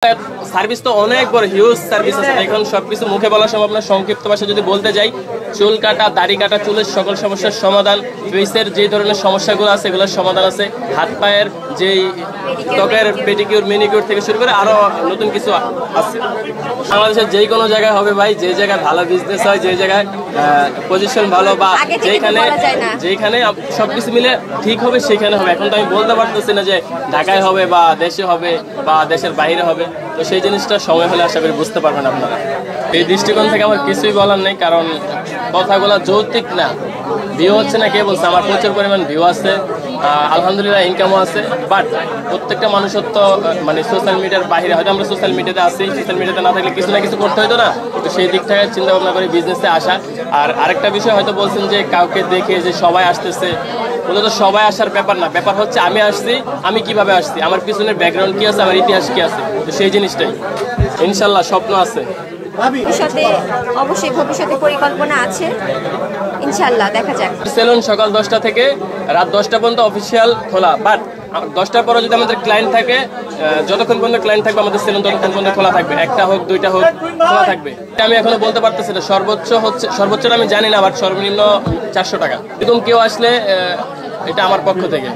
Service তো অনেক বড় হিউজ সার্ভিস আছে, এখন সবকিছু মুখে বলা সম্ভব না। সংক্ষিপ্ত ভাষা যদি বলতে যাই, চুল কাটা, দাড়ি কাটা, চুলের সকল সমস্যার সমাধান, ফেসের যে ধরনের সমস্যাগুলো আছে এগুলোর সমাধান আছে, হাত পায়ের যেই ত্বকের পেডিকিউর মেনিকিউর থেকে শুরু করে আরো নতুন কিছু আছে। বাংলাদেশের যে কোনো জায়গায় হবে ভাই, যে জায়গায় ভালো বিজনেস হয়, যে জায়গায় পজিশন ভালো বা যেখানে সবকিছু মিলে ঠিক হবে সেখানে হবে। এখন তো আমি বলতে পারতেছি না যে ঢাকায় হবে বা দেশে হবে বা দেশের বাইরে হবে, তো সেই জিনিসটা সময় হলে আশা করি বুঝতে পারবেন আপনারা। এই দৃষ্টিকোণ থেকে আমার কিছুই বলার নেই, কারণ কথাগুলো যৌক্তিক না। ভিউ হচ্ছে না কে বলছে, আমার প্রচুর পরিমাণ ভিউ আছে, আলহামদুলিল্লাহ ইনকামও আছে। বাট প্রত্যেকটা মানুষের তো মানে সোশ্যাল মিডিয়ার বাইরে, হয়তো আমরা সোশ্যাল মিডিয়াতে আসি, সোশ্যাল মিডিয়াতে না থাকলে কিছু না কিছু করতে হতো না, তো সেই দিক থেকে চিন্তা ভাবনা করে বিজনেসে আসা। আর আরেকটা বিষয় হয়তো বলছেন যে কাউকে দেখে যে সবাই আসতেছে, মূলত সবাই আসার ব্যাপার না, ব্যাপার হচ্ছে আমি আসছি, আমি কিভাবে আসছি, আমার পিছনের ব্যাকগ্রাউন্ড কি আছে, আমার ইতিহাস কি আছে, তো সেই জিনিসটাই। ইনশাল্লাহ স্বপ্ন আছে, ভবিষ্যতে পরিকল্পনা আছে, ইনশাআল্লাহ দেখা যাক। সেলুন সকাল 10টা থেকে রাত 10টা পর্যন্ত অফিসিয়াল খোলা, বাট 10টার পরে যদি আমাদের ক্লায়েন্ট থাকে, যতক্ষণ পর্যন্ত ক্লায়েন্ট থাকবে আমাদের সেলুন ততক্ষণ পর্যন্ত খোলা থাকবে, একটা হোক দুইটা হোক খোলা থাকবে। আমি এখনো বলতে পারতেছি না, সর্বোচ্চ আমি জানি না, বাট সর্বনিম্ন 400 টাকা। এরকম কেউ আসলে এটা আমার পক্ষ থেকে।